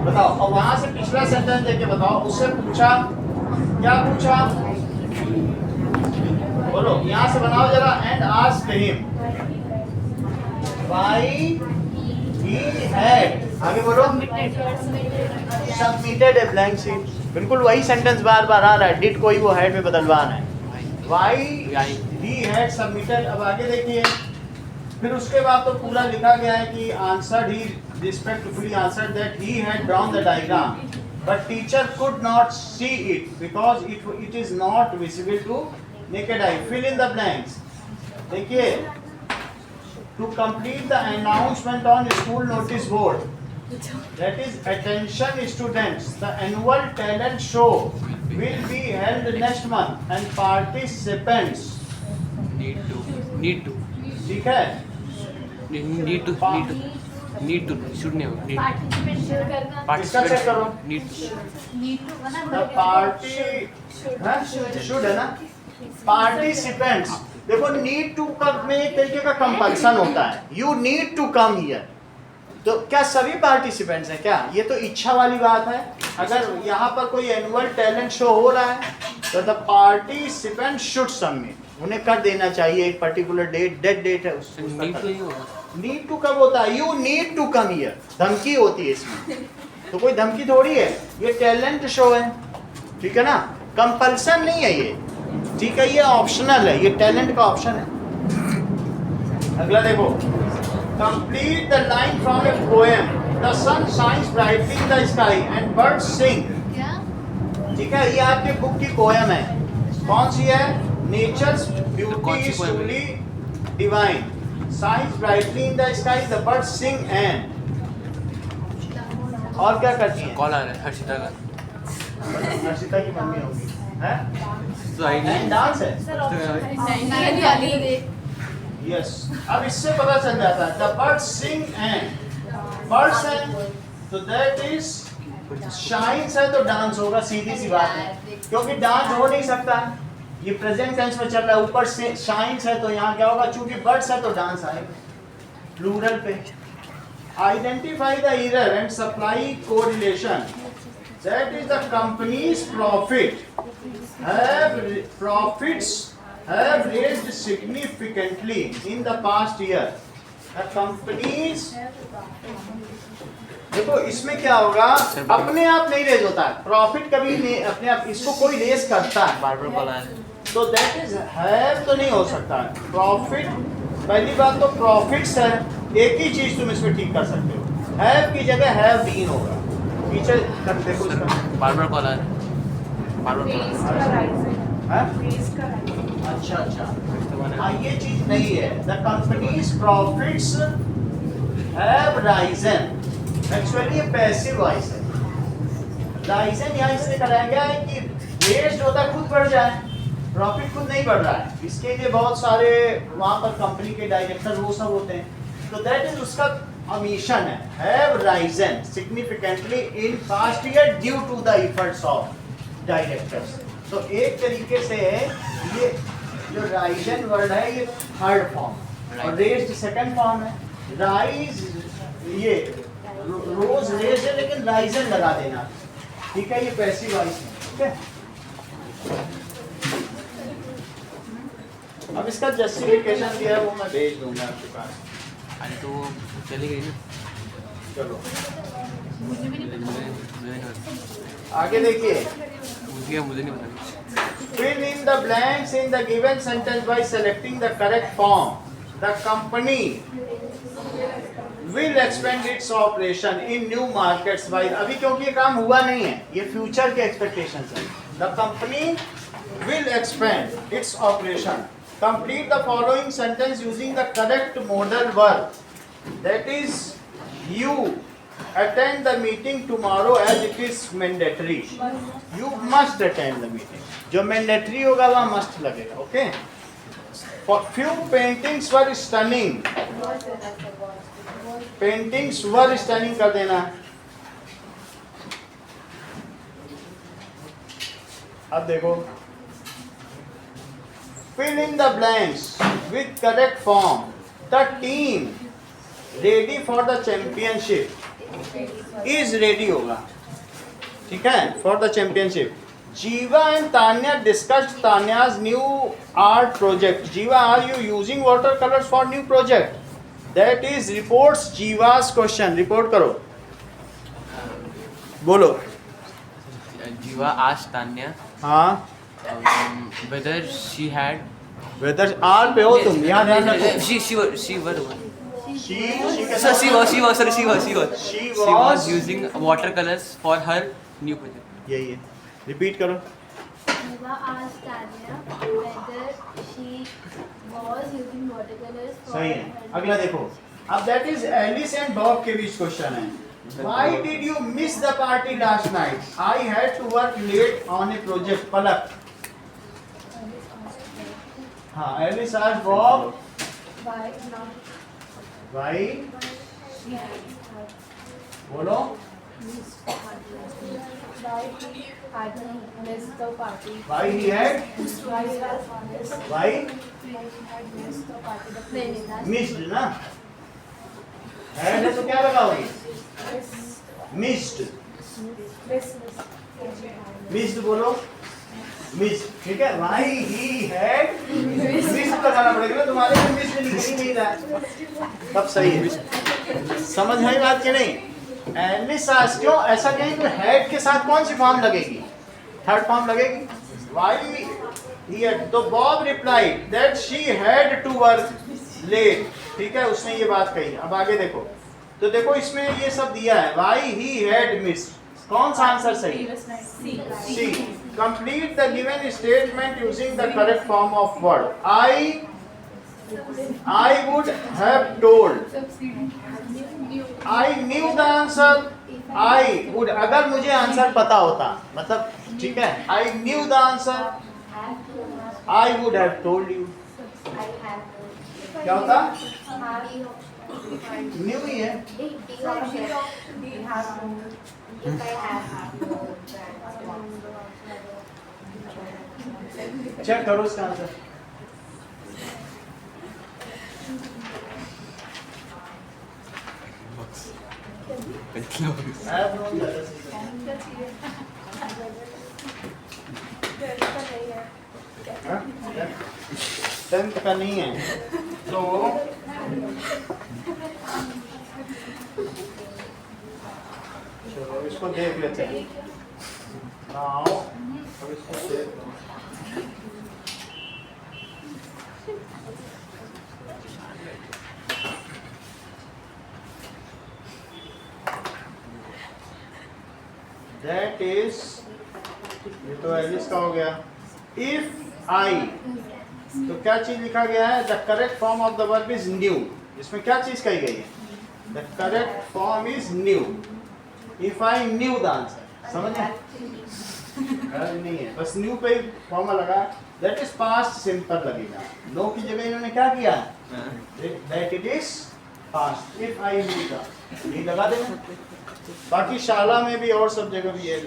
और वहां से पिछला सेंटेंस देके बताओ, उससे पूछा, क्या पूछा, बोलो, यहाँ से बनाओ जरा, and asked him why he had, आगे बोलो, सबमिटेड ए ब्लैंक शीट, बिल्कुल वही सेंटेंस बार बार आ रहा है, डिड कोई वो हैड में बदलवाना है, व्हाई ही हैड सबमिटेड। अब आगे देखिए, फिर उसके बाद तो पूरा लिखा गया है कि answered, he respectfully answered that he had drawn the diagram but teacher could not see it because it is not visible to naked eye. Fill in the blanks. देखिए, to complete the announcement on school notice board, that is, attention students, the annual talent show will be held next month and participants need to ठीक है, need to should नहीं होगा, इसका check करो, should है ना, participants. देखो, need to कम में एक तरीके का कंपल्सन होता है, you need to come here, तो क्या सभी पार्टिसिपेंट्स हैं क्या, ये तो इच्छा वाली बात है, अगर यहाँ पर कोई एनुअल टैलेंट शो हो रहा है तो द पार्टिसिपेंट शुड सबमिट, उन्हें कर देना चाहिए एक पर्टिकुलर डेट, डेट है उसका नीड तो नहीं होगा। नीड टू कब होता है? You need to come here, धमकी होती है इसमें, तो कोई धमकी थोड़ी है, ये टैलेंट शो है, ठीक है ना, कंपल्सन नहीं है ये, ठीक है, ये ऑप्शनल है, ये टैलेंट का ऑप्शन है। अगला देखो, complete the line from a poem, the sun shines brightly in the sky and birds sing. क्या? ठीक है, ये आपके बुक की पोएम है, कौन सी है? Nature's beauty is truly divine, shines brightly in the sky, the birds sing and, और क्या करती हैं? कॉल आ रहा है हर्षिता का। हर्षिता की मम्मी होगी, हैं? तो आई नहीं। डांस है, यस। अब इससे पता चल जाता है, the birds sing and, birds है तो दैट इज, शाइन्स है तो डांस होगा, सीधी सी बात है, क्योंकि डांस हो नहीं सकता, ये प्रेजेंट टेंस में चल रहा है, ऊपर से शाइन्स है तो यहाँ क्या होगा, चूंकि बर्ड्स है तो डांस आएगा प्लूरल पे। Identify the error and supply correlation, that is the companies profit have raised significantly in the past year. The companies, देखो इसमें क्या होगा, अपने आप नहीं रेज होता है प्रॉफिट, कभी नहीं अपने आप, इसको कोई रेज करता है, बार बार कॉल आ रहा है। तो दैट इज हैव तो नहीं हो सकता है, प्रॉफिट, पहली बात तो प्रॉफिट्स है, एक ही चीज तुम इसमें ठीक कर सकते हो, हैव की जगह हैव बीन होगा, पीछे कर देखो इसका, बार बार कॉल आ रहा है, बार बार कॉल आ रहा है। अच्छा अच्छा, हाँ ये चीज नहीं है, the companies profits have Ryzen, actually ये पैसिव वॉइस है, राइजन यहाँ इसलिए कराया गया है कि रेस्ट होता है खुद बढ़ जाए, प्रॉफिट खुद नहीं बढ़ रहा है, इसके लिए बहुत सारे वहाँ पर कंपनी के डायरेक्टर वो सब होते हैं, तो दैट इज उसका मिशन है, have risen significantly in past year due to the efforts of directors. तो एक तरीके से ये जो राइजन वर्ड है ये थर्ड फॉर्म और रेज्ड सेकंड फॉर्म है, राइज ये रोज रेज है लेकिन राइजन लगा देना, ठीक है, ये पैसिव वॉइस है, ठीक है। अब इसका जस्टिफिकेशन दिया है वो मैं भेज दूंगा आपके पास। अरे तो वो चली गई ना। चलो मुझे नहीं पता। आगे देखिए, मुझे नहीं पता। fill in the blanks in the given sentence by selecting the correct form. The company will expand its operation in new markets by, अभी क्योंकि ये काम हुआ नहीं है, ये फ्यूचर के एक्सपेक्टेशंस है। The company will expand its operation. Complete the following sentence using the correct modal verb. That is, you attend the meeting tomorrow as it is mandatory. You must attend the meeting. जो mandatory होगा वहाँ must लगेगा, okay? For few paintings were stunning. Paintings were stunning कर देना। अब देखो, fill in the blanks with correct form. The team ready for the championship is ready होगा, ठीक है, for the championship. Jiva and Tanya discussed Tanya's new art project. Jiva, are you using watercolors for new project? That is reports Jiva's question. Report करो, बोलो। Jiva asked Tanya हाँ, whether she had whether आर पे हो तुम, यहाँ ध्यान रखो। she was She was using watercolors for her new project. यही है, रिपीट करो। Eva asked Tanya whether she was using watercolors for सही है। अगला देखो, अब that is Alice and Bob के बीच क्वेश्चन है। Why did you miss the party last night? I had to work late on a project. पलक। हाँ, Alice asked Bob Why not? why, बोलो। Why he had missed the party? Why he had, Why he had why missed the party? The नहीं, नहीं, that's- missed ना, had है तो क्या लगाओगे? missed, missed बोलो, मिस्ड, ठीक है। वाई ही हैड मिस्ड लगाना पड़ेगा ना, तुम्हारे में मिस्ड लिख ही नहीं रहा है, तब सही है। समझ में आई बात कि नहीं? एलिस आस्क्ड, क्यों ऐसा कहें कि हैड के साथ कौन सी फॉर्म लगेगी? थर्ड फॉर्म लगेगी। वाई ही हैड, तो Bob replied that she had to work late, ठीक है, उसने ये बात कही। अब आगे देखो, तो देखो इसमें ये सब दिया है, वाई ही हैड मिस्ड, कौन सा आंसर सही? C. Complete the given statement using the correct form of word. I would have told, I knew the answer, I would, अगर मुझे आंसर पता होता, मतलब ठीक है, I knew the answer, I would have told you, क्या होता? New ही है। चेक करो इसका आंसर। टेंथ का नहीं है तो चलो इसको देख लेते हैं। नाउ अब इसको देख लो। That is, ये तो एलिस का हो गया। If I, तो क्या चीज लिखा गया है? The correct form of the verb is new। इसमें क्या चीज कही गई है? The correct form is new। If I knew the answer, समझ में? नहीं है, बस new पे ही फॉर्मा लगा। That is past simple लगेगा। No की जगह इन्होंने क्या किया? That it is past। If I knew the, ये लगा देना। बाकी शाला में भी और सब जगह भी है,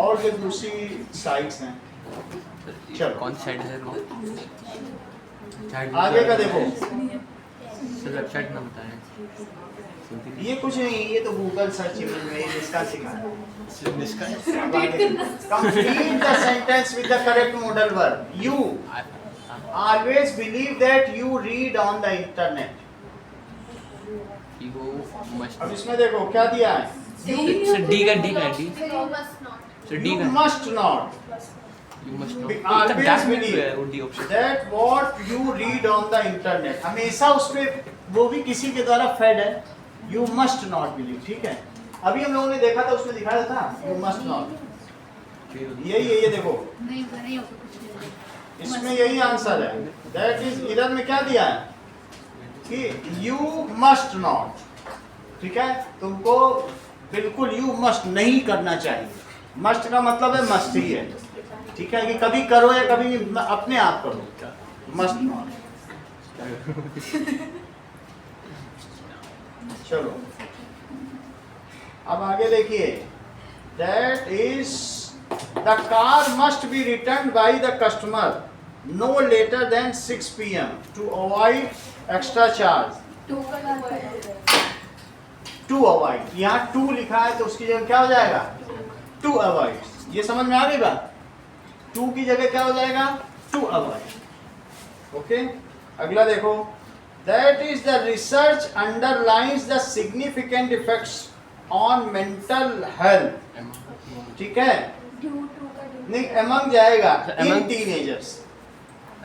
और जो दूसरी साइट्स हैं। चलो कौन सी साइड है सर? आगे का देखो, सर वेबसाइट नाम बताएं। ये कुछ नहीं, ये तो गूगल सर्च में इसका सिखा है। Complete the sentence with the correct modal verb। You always believe that you read on the internet। अब इसमें देखो क्या दिया है? सर डी का डी सर डी You का must not you must know always believe वो D option that what you read on the internet, हमेशा उसपे वो भी किसी के द्वारा फेड है। You must not believe, ठीक है। अभी हम लोगों ने देखा था, उसमें दिखाया था you must not, यही है। ये देखो नहीं होता कुछ नहीं। इसमें यही आंसर है। That is, इधर में क्या दिया है कि you must not, ठीक है, तुमको बिल्कुल you must नहीं करना चाहिए। must का मतलब है must ही है, ठीक है, कि कभी करो या कभी नहीं, अपने आप करो। must not। चलो अब आगे देखिए। That is, the car must be returned by the customer no later than 6 PM to avoid extra charge। To avoid, यहाँ to लिखा है तो उसकी जगह क्या हो जाएगा? To avoid। ये समझ में आ गई बात? to की जगह क्या हो जाएगा? To avoid। ओके, अगला देखो। That is, the research underlines the significant effects on mental health। ठीक है, नहीं among जाएगा in teenagers।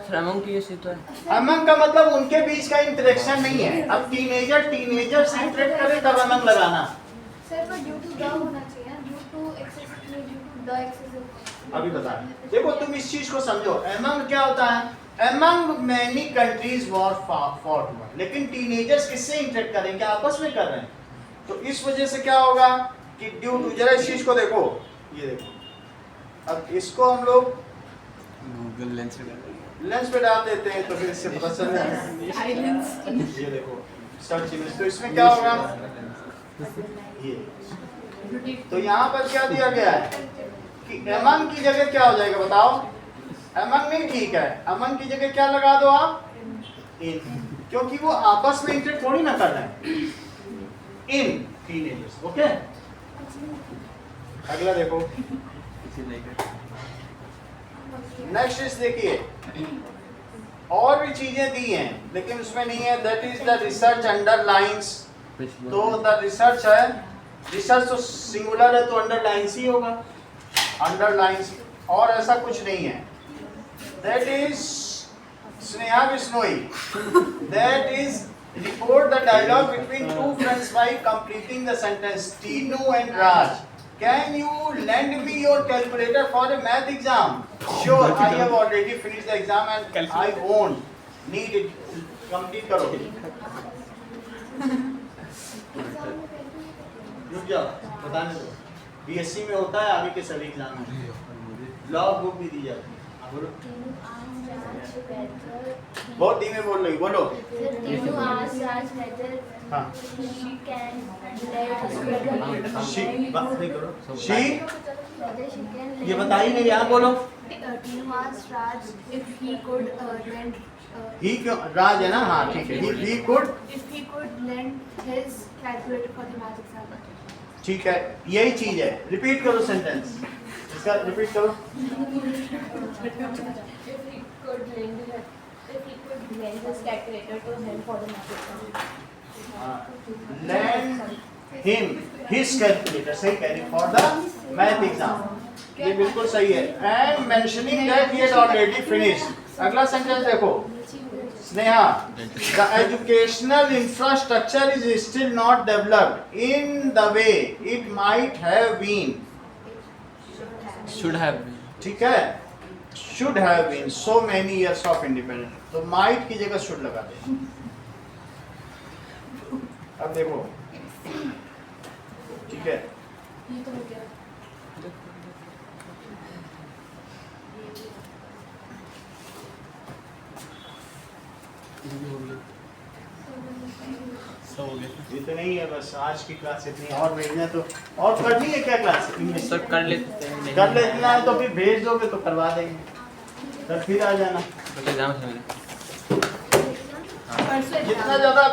सर अमंग की ये तो है। अमंग का मतलब उनके बीच का इंटरेक्शन नहीं है। अब टीनेजर से इंटरेक्ट करे तब अमंग लगाना। सर पर ड्यू टू द होना चाहिए, due to excessive, due to the excessive. अभी बता, देखो तुम इस चीज को समझो। अमंग क्या होता है? Among many countries war fought, लेकिन टीनेजर्स किससे इंटरेक्ट करेंगे? आपस में कर रहे हैं, तो इस वजह से क्या होगा कि ड्यू टू, जरा इस चीज को देखो, ये देखो। अब इसको हम लोग गूगल लेंस पे डाल देते हैं तो फिर इससे पता चल जाएगा। ये देखो सर्च इमेज, तो इसमें क्या होगा? ये तो यहाँ पर क्या दिया गया है कि अमंग की जगह क्या हो जाएगा बताओ? अमंग नहीं, ठीक है, अमंग की जगह क्या लगा दो आप? इन, क्योंकि वो आपस में इंटरेक्ट थोड़ी ना कर रहे हैं। इन टीनेजर्स, ओके। अगला देखो, इसी लाइक नेक्स्ट इज देखिए, और भी चीजें दी हैं लेकिन उसमें नहीं है। That is the research underlines. तो द रिसर्च है, रिसर्च तो सिंगुलर है तो अंडरलाइंस ही होगा, अंडरलाइंस, और ऐसा कुछ नहीं है। That is Sneha Bishnoi, that is report the dialogue between two friends by completing the sentence. Tinu and Raj, can you lend me your calculator for a math exam? Sure, I have already finished the exam and I won't need it. Complete करो। रुक जाओ, बताने दो। BSc में होता है, आगे के सभी एग्जाम में लॉ बुक भी दी जाती है। हाँ, बोलो। बहुत धीमे बोल रही, बोलो। हाँ। She ये बता ही नहीं रहा, बोलो। Tinu asked Raj if he could lend. ही क्यों, राज है ना, हाँ ठीक है। He could, If he could lend his calculator for the math exam. ठीक है, यही चीज है। रिपीट करो सेंटेंस, इसका रिपीट करो। If he could lend his calculator to him for the math exam. Lend him his calculator, सही कह रही, for the math exam, ये बिल्कुल सही है। And mentioning that he had already finished. अगला सेंटेंस देखो, Sneha, the educational infrastructure is still not developed in the way it might have been. should have been. ठीक है, should have been so many years of independence, तो might की जगह should लगा दे। अब देखो, ठीक है, ये तो हो गया। सब हो गया ये तो नहीं है, बस आज की क्लास इतनी, और भेजना तो और करनी है क्या क्लास इंग्लिश? सर कर लेते हैं, नहीं कर लेना है तो फिर भेज दोगे तो करवा देंगे, तो फिर आ जाना। तो एग्जाम से मेरे परसों जितना ज्यादा